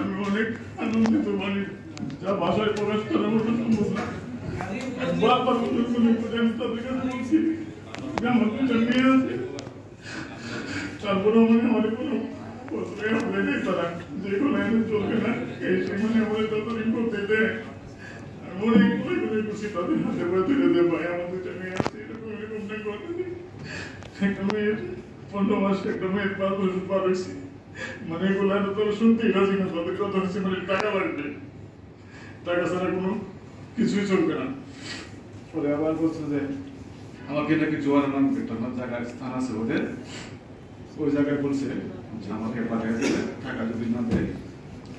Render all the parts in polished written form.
আমি অনেক আনন্দিত, মানে যা ভাষায় প্রকাশ করার মতো সম্ভব না। বারবার মনে করে আমি তাদের কাছে বলছি যে আমার দুটো মেয়ে আছে, তারপরেও মানে আমার কোনো নেই, তারা যে কোনো চলবে না, এই সময় আমাদের ততদিন করতে দেয়। আমি অনেক মনে করছি তাদের হাতে করে তুলে দেয়, ভাই আমার দুটো মেয়ে আছে, এরকম এরকমটা করতে দিই। একটা মেয়ের 15 মাস, একটা মেয়ের 5 বছর পার হয়েছি, মানে এগুলো তো শুনতেই রাজি না। তাদের কথা হচ্ছে মানে টাকা লাগবে, টাকা ছাড়া কোনো কিছুই চলবে না। পরে আবার বলছে যে আমাকে নাকি জোয়ার নাম একটা জায়গায় স্থান আছে ওদের, ওই জায়গায় বলছে যে আমাকে পাঠিয়ে দেবে, টাকা যদি না দেয়।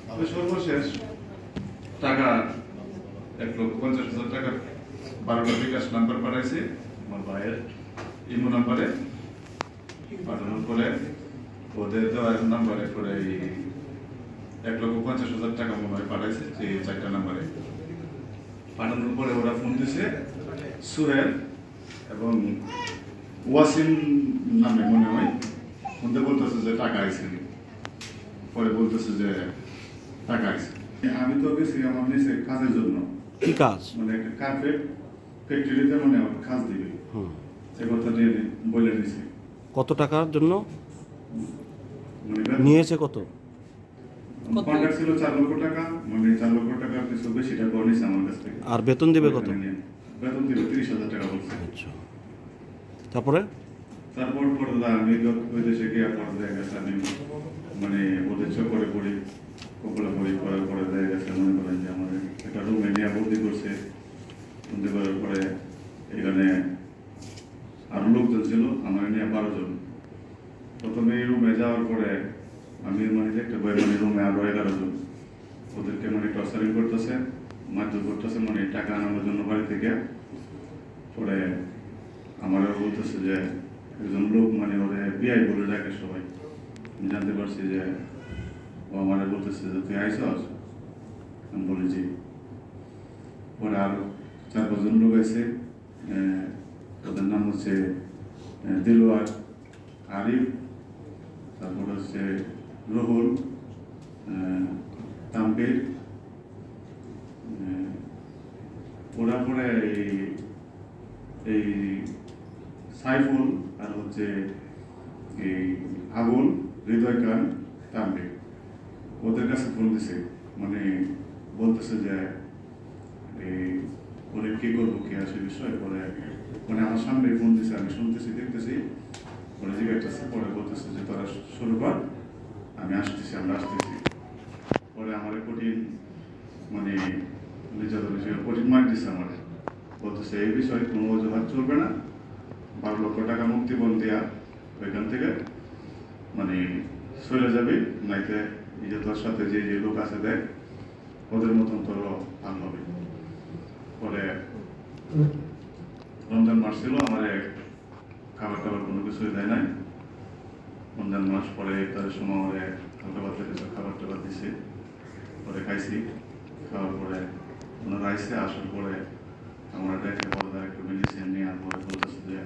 তবে সর্বশেষ টাকা 1,50,000 টাকা 12টা বিকাশ নাম্বার পাঠাইছে আমার ভাইয়ের ইমো নাম্বারে। পাঠানোর পরে ওদের দেওয়ার নাম্বারে পরে 1,50,000 টাকা মনে হয় পাঠাইছে, যে 4টা নাম্বারে পাঠানোর পরে ওরা ফোন দিছে সুহেল এবং ওয়াসিম নামে মনে হয়। ফোনতে বলতেছে যে টাকা আইছে, পরে বলতেছে যে টাকা আইছে। আমি তো গেছি আমার নিচে কাজের জন্য। কি কাজ? মানে একটা কার্পেট ফ্যাক্টরিতে মানে আমার কাজ দিবে, সে কথা নিয়ে বলে দিছে। কত টাকার জন্য মানে নিয়েছে? কত কন্ট্রাক্ট ছিল 4 লক্ষ টাকা, মানে 4 লক্ষ টাকা কিছু বেশি টাকা নিছে আমার কাছ থেকে। আর বেতন দিবে কত? বেতন দিবে 30,000 টাকা বলছে। আচ্ছা, তারপরে পরে আমি ওই দেশে গিয়ে পরে দেখা গেছে আমি মানে ওদের চক্করে পড়ি, কপলা পড়ি, করার পরে দেখা গেছে মনে করেন যে আমার একটা রুমে নিয়ে বন্দি করছে। বন্দি করার পরে এখানে আরো লোকজন ছিল, আমার নিয়ে 12 জন। প্রথমে এই রুমে যাওয়ার পরে আমি মানে দেখতে পাই মানে রুমে আরো 11 জন। ওদেরকে মানে টর্চারিং করতেছে, মারধর করতেছে, মানে টাকা আনানোর জন্য বাড়ি থেকে। পরে আমারও বলতেছে যে একজন লোক মানে ওরে বিআই বলে ডাকে সবাই। আমি জানতে পারছি যে ও আমারে বলতেছে যে তুই আইসস, আমি বলি জি। পরে আরো 4-5 জন লোক আছে, ওদের নাম হচ্ছে দিলওয়ার, আরিফ, তারপর হচ্ছে রুহুল, তামকির। ওরা পরে এই সাইফুল আর হচ্ছে এই আবুল, হৃদয় খান, তামকির ওদের কাছে ফোন দিছে, মানে বলতেছে যে এই ওরে কি করবো, কি আছে বিষয়। পরে মানে আমার সামনে ফোন দিছে, আমি শুনতেছি, দেখতেছি, পরে জিজ্ঞাসা পরে বলতেছে যে তোরা শুরু কর, আমি আসতেছি, আমরা আসতেছি। পরে আমার কঠিন মানে নির্যাতন কঠিন মার দিচ্ছে আমার, বলতেছে এই বিষয়ে কোনো অজুহাত চলবে না, 12 লক্ষ টাকা মুক্তিপণ দেওয়া ওইখান থেকে মানে চলে যাবে, নাইতে নিজে তোর সাথে যে যে লোক আছে দেখ ওদের মতন তোর ভালো হবে। পরে রমজান মাস ছিল, আমার খাবার টাবার কোনো কিছুই দেয় নাই। রমজান মাস পরে তাদের সময় আমার হালকা পাতলা কিছু খাবার টাবার দিছে, পরে খাইছি। খাওয়ার পরে ওনারা আইসে, আসার পরে আমরা দেখে পরে একটু মেডিসিন নেওয়ার পরে বলতেছে যে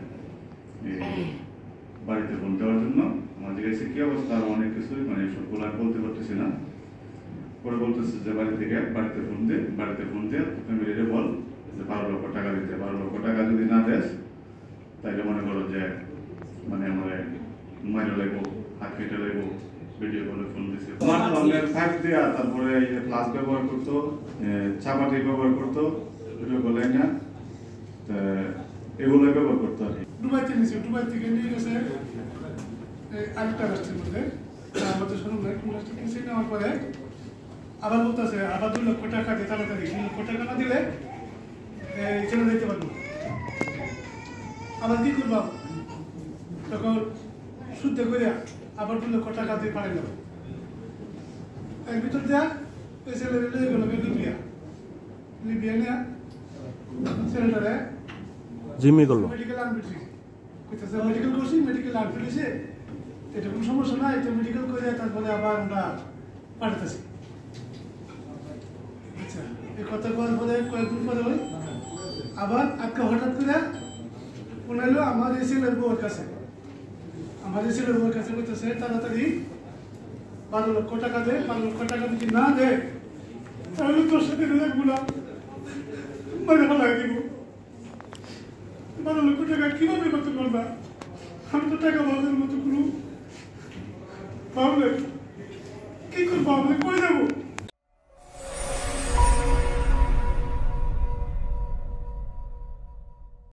বাড়িতে ফোন দেওয়ার জন্য। আমাদের কাছে কি অবস্থা, আরো অনেক কিছুই মানে সবগুলো আমি বলতে পারতেছি না। পরে বলতেছে যে বাড়িতে ফোন দিয়ে ফ্যামিলিরে বল যে 12 লক্ষ টাকা দিতে। 12 লক্ষ টাকা যদি না দেস তাইলে মনে করো যে মানে আমার মাইরে লাগবো, হাত কেটে লাগবো। ভিডিও কলে ফোন দিছে, আমার ধরনের ফাইভ দেওয়া, তারপরে এই যে ফ্লাস ব্যবহার করতো, চাপাটি ব্যবহার করতো, ভিডিও কলে না এগুলো ব্যবহার করতো আর কি। দুবাইতে নিয়েছে, দুবাই থেকে নিয়ে গেছে আরেকটা রাষ্ট্রের মধ্যে, আমাদের শুনুন কোন রাষ্ট্রে কিনছে। নেওয়ার পরে আবার বলতেছে আবার 2 লক্ষ টাকা দিয়ে তাড়াতাড়ি, 2 লক্ষ টাকা না দিলে ছেড়ে দিতে পারবো। আবার কি করবো, তখন শুদ্ধ করিয়া আবার 2 লক্ষ টাকা দিয়ে পাঠাই গেল। এর ভিতর দেয়া ওই ছেলে লিয়ে গেল লিবিয়া নেয়া ছেলেটারে জিম্মি করলো। মেডিকেল আনফিট কইতেছে, মেডিকেল করছি, মেডিকেল আনফিট হয়েছে, এটা কোনো সমস্যা নাই, এটা মেডিকেল করে তারপরে আবার আমরা পাঠাতেছি। আচ্ছা, এই কথা বলার পরে কয়েকদিন পরে ওই আবার আজকে হঠাৎ করে মনে হলো আমার এই ছেলের বউর কাছে, কইতেছে তাড়াতাড়ি 12 লক্ষ টাকা দেয়, 12 লক্ষ টাকা যদি না দেয় তাহলে তোর সাথে রেজাগুলা মানে ফেলাই দিব। 12 লক্ষ টাকা কিভাবে করতে পারবা? আমি তো টাকা বাজার মতো কোনো ভাবলে কি করবো? আমাদের কই